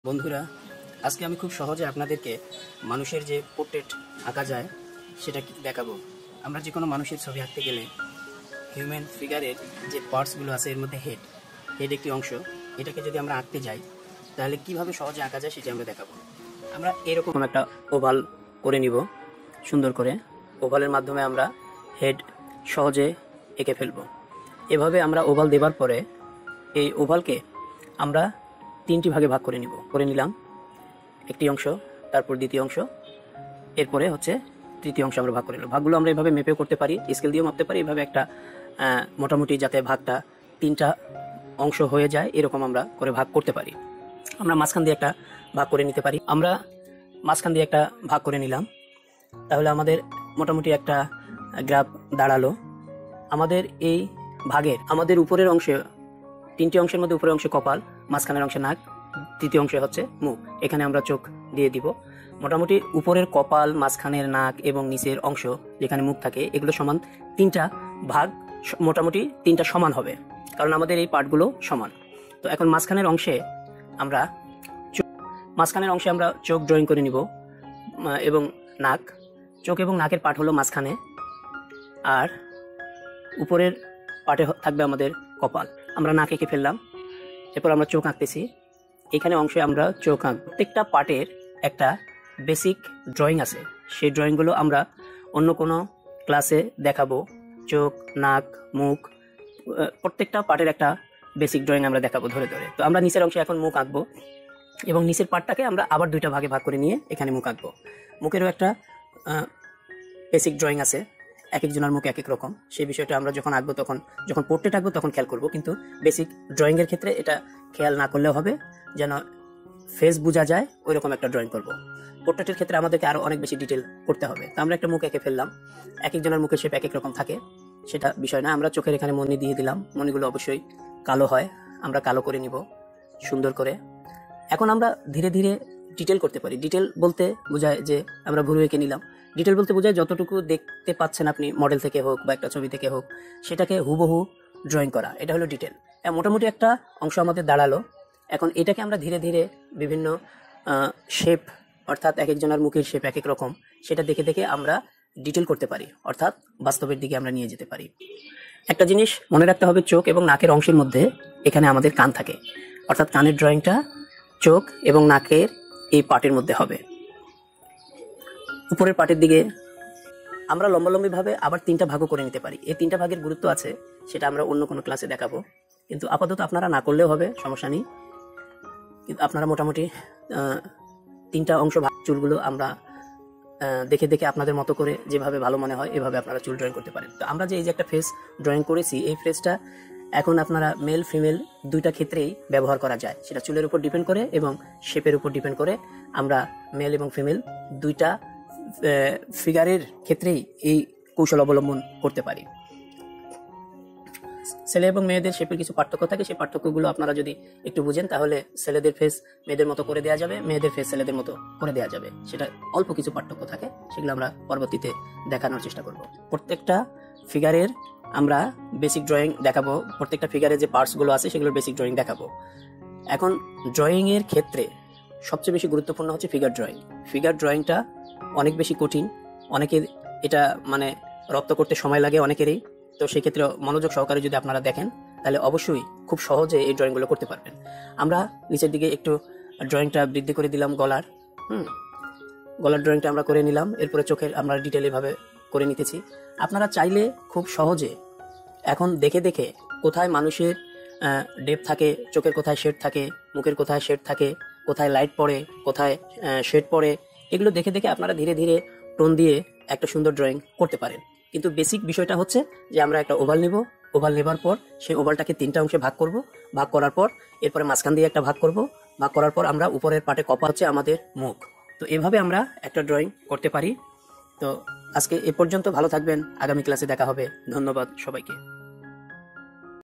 বন্ধুরা, আজকে আমি খুব সহজে আপনাদেরকে মানুষের যে পোর্ট্রেট আঁকা যায় সেটা দেখাবো। আমরা যে কোনো মানুষের ছবি আঁকতে গেলে হিউম্যান ফিগারের যে পার্টসগুলো আছে এর মধ্যে হেড একটি অংশ, এটাকে যদি আমরা আঁকতে যাই তাহলে কিভাবে সহজে আঁকা যায় সেটা আমরা দেখাবো। আমরা এরকম একটা ওভাল করে নিব, সুন্দর করে ওভালের মাধ্যমে আমরা হেড সহজে এঁকে ফেলবো। এভাবে আমরা ওভাল দেবার পরে এই ওভালকে আমরা তিনটি ভাগে ভাগ করে নিলাম। একটি অংশ, তারপর দ্বিতীয় অংশ, এরপরে হচ্ছে তৃতীয় অংশ আমরা ভাগ করে নিলাম। ভাগগুলো আমরা এভাবে মেপেও করতে পারি, স্কেল দিয়েও মাপতে পারি। এভাবে একটা মোটামুটি যাতে ভাগটা তিনটা অংশ হয়ে যায় এরকম আমরা করে ভাগ করতে পারি। আমরা মাঝখান দিয়ে একটা ভাগ করে নিতে পারি। আমরা মাঝখান দিয়ে একটা ভাগ করে নিলাম, তাহলে আমাদের মোটামুটি একটা গ্রাফ দাঁড়ালো। আমাদের এই ভাগের আমাদের উপরের অংশে তিনটি অংশের মধ্যে উপরের অংশে কপাল, মাঝখানের অংশে নাক, তৃতীয় অংশে হচ্ছে মুখ। এখানে আমরা চোখ দিয়ে দিব। মোটামুটি উপরের কপাল, মাঝখানের নাক এবং নিচের অংশ যেখানে মুখ থাকে এগুলো সমান তিনটা ভাগ, মোটামুটি তিনটা সমান হবে, কারণ আমাদের এই পার্টগুলো সমান। তো এখন মাঝখানের অংশে আমরা চোখ ড্রয়িং করে নিব এবং নাক। চোখ এবং নাকের পার্ট হলো মাঝখানে, আর উপরের পার্টে থাকবে আমাদের কপাল। আমরা নাক এঁকে ফেললাম, এরপর আমরা চোখ আঁকতেছি। এখানে অংশে আমরা চোখ আঁকব। প্রত্যেকটা পার্টের একটা বেসিক ড্রয়িং আছে, সেই ড্রয়িংগুলো আমরা অন্য কোনো ক্লাসে দেখাবো। চোখ, নাক, মুখ, প্রত্যেকটা পার্টের একটা বেসিক ড্রয়িং আমরা দেখাবো ধরে ধরে। তো আমরা নিচের অংশে এখন মুখ আঁকবো এবং নিচের পার্টটাকে আমরা আবার দুইটা ভাগে ভাগ করে নিয়ে এখানে মুখ আঁকবো। মুখেরও একটা বেসিক ড্রয়িং আছে, এক একজনের মুখ এক এক রকম। সেই বিষয়টা আমরা যখন আঁকবো, যখন পোর্ট্রেট আঁকবো তখন খেয়াল করবো, কিন্তু বেসিক ড্রয়িংয়ের ক্ষেত্রে এটা খেয়াল না করলেও হবে, যেন ফেস বোঝা যায় ওই রকম একটা ড্রয়িং করবো। পোর্ট্রেটের ক্ষেত্রে আমাদেরকে আরো অনেক বেশি ডিটেল করতে হবে। তো আমরা একটা মুখ এঁকে ফেললাম, এক একজনের মুখের শেপ এক এক রকম থাকে, সেটা বিষয় না। আমরা চোখের এখানে মণি দিয়ে দিলাম, মণিগুলো অবশ্যই কালো হয়, আমরা কালো করে নিব সুন্দর করে। এখন আমরা ধীরে ধীরে ডিটেল করতে পারি। ডিটেল বলতে বোঝায় যে আমরা ভুরু এঁকে নিলাম। ডিটেল বলতে বোঝায় যতটুকু দেখতে পাচ্ছেন আপনি মডেল থেকে হোক বা একটা ছবি থেকে হোক, সেটাকে হুবহু ড্রয়িং করা, এটা হলো ডিটেল। মোটামুটি একটা অংশ আমাদের দাঁড়ালো। এখন এটাকে আমরা ধীরে ধীরে বিভিন্ন শেপ, অর্থাৎ এক একজনের মুখের শেপ এক এক রকম, সেটা দেখে দেখে আমরা ডিটেল করতে পারি, অর্থাৎ বাস্তবের দিকে আমরা নিয়ে যেতে পারি। একটা জিনিস মনে রাখতে হবে, চোখ এবং নাকের অংশের মধ্যে এখানে আমাদের কান থাকে, অর্থাৎ কানের ড্রয়িংটা চোখ এবং নাকের এই পার্টের মধ্যে হবে। উপরের পার্টের দিকে আমরা লম্বালম্বিভাবে আবার তিনটা ভাগও করে নিতে পারি। এই তিনটা ভাগের গুরুত্ব আছে, সেটা আমরা অন্য কোনো ক্লাসে দেখাবো, কিন্তু আপাতত আপনারা না করলেও হবে, সমস্যা নেই। কিন্তু আপনারা মোটামুটি তিনটা অংশ চুলগুলো আমরা দেখে দেখে আপনাদের মতো করে যেভাবে ভালো মনে হয় এভাবে আপনারা চুল ড্রয়িং করতে পারেন। তো আমরা যে এই যে একটা ফেস ড্রয়িং করেছি, এই ফেসটা এখন আপনারা মেল ফিমেল দুইটা ক্ষেত্রেই ব্যবহার করা যায়। সেটা চুলের উপর ডিপেন্ড করে এবং শেপের উপর ডিপেন্ড করে আমরা মেল এবং ফিমেল দুইটা ফিগারের ক্ষেত্রেই এই কৌশল অবলম্বন করতে পারি। ছেলে এবং মেয়েদের শেপের কিছু পার্থক্য থাকে, সেই পার্থক্যগুলো আপনারা যদি একটু বুঝেন তাহলে ছেলেদের ফেস মেয়েদের মতো করে দেওয়া যাবে, মেয়েদের ফেস ছেলেদের মতো করে দেওয়া যাবে। সেটা অল্প কিছু পার্থক্য থাকে, সেগুলো আমরা পরবর্তীতে দেখানোর চেষ্টা করব। প্রত্যেকটা ফিগারের আমরা বেসিক ড্রয়িং দেখাবো, প্রত্যেকটা ফিগারের যে পার্টসগুলো আছে সেগুলোর বেসিক ড্রয়িং দেখাবো। এখন ড্রয়িং এর ক্ষেত্রে সবচেয়ে বেশি গুরুত্বপূর্ণ হচ্ছে ফিগার ড্রয়িং। ফিগার ড্রয়িংটা অনেক বেশি কঠিন, অনেকের এটা রপ্ত করতে সময় লাগে অনেকেরই। তো সেক্ষেত্রে মনোযোগ সহকারে যদি আপনারা দেখেন তাহলে অবশ্যই খুব সহজে এই ড্রয়িংগুলো করতে পারবেন। আমরা নিচের দিকে একটু ড্রয়িংটা বৃদ্ধি করে দিলাম, গলার ড্রয়িংটা আমরা করে নিলাম। এরপরে চোখের আমরা ডিটেল এভাবে করে নিতেছি। আপনারা চাইলে খুব সহজে এখন দেখে দেখে কোথায় মানুষের ডেপথ থাকে, চোখের কোথায় শেড থাকে, মুখের কোথায় শেড থাকে, কোথায় লাইট পড়ে, কোথায় শেড পড়ে, এগুলো দেখে দেখে আপনারা ধীরে ধীরে টোন দিয়ে একটা সুন্দর ড্রয়িং করতে পারেন। কিন্তু বেসিক বিষয়টা হচ্ছে যে আমরা একটা ওভাল নিব, ওভাল নেবার পর সেই ওভালটাকে তিনটা অংশে ভাগ করব, ভাগ করার পর এরপরে মাঝখান দিয়ে একটা ভাগ করব, ভাগ করার পর আমরা উপরের পাটে কপা হচ্ছে আমাদের মুখ। তো এভাবে আমরা একটা ড্রয়িং করতে পারি। তো আজকে এ পর্যন্ত, ভালো থাকবেন, আগামী ক্লাসে দেখা হবে। ধন্যবাদ সবাইকে।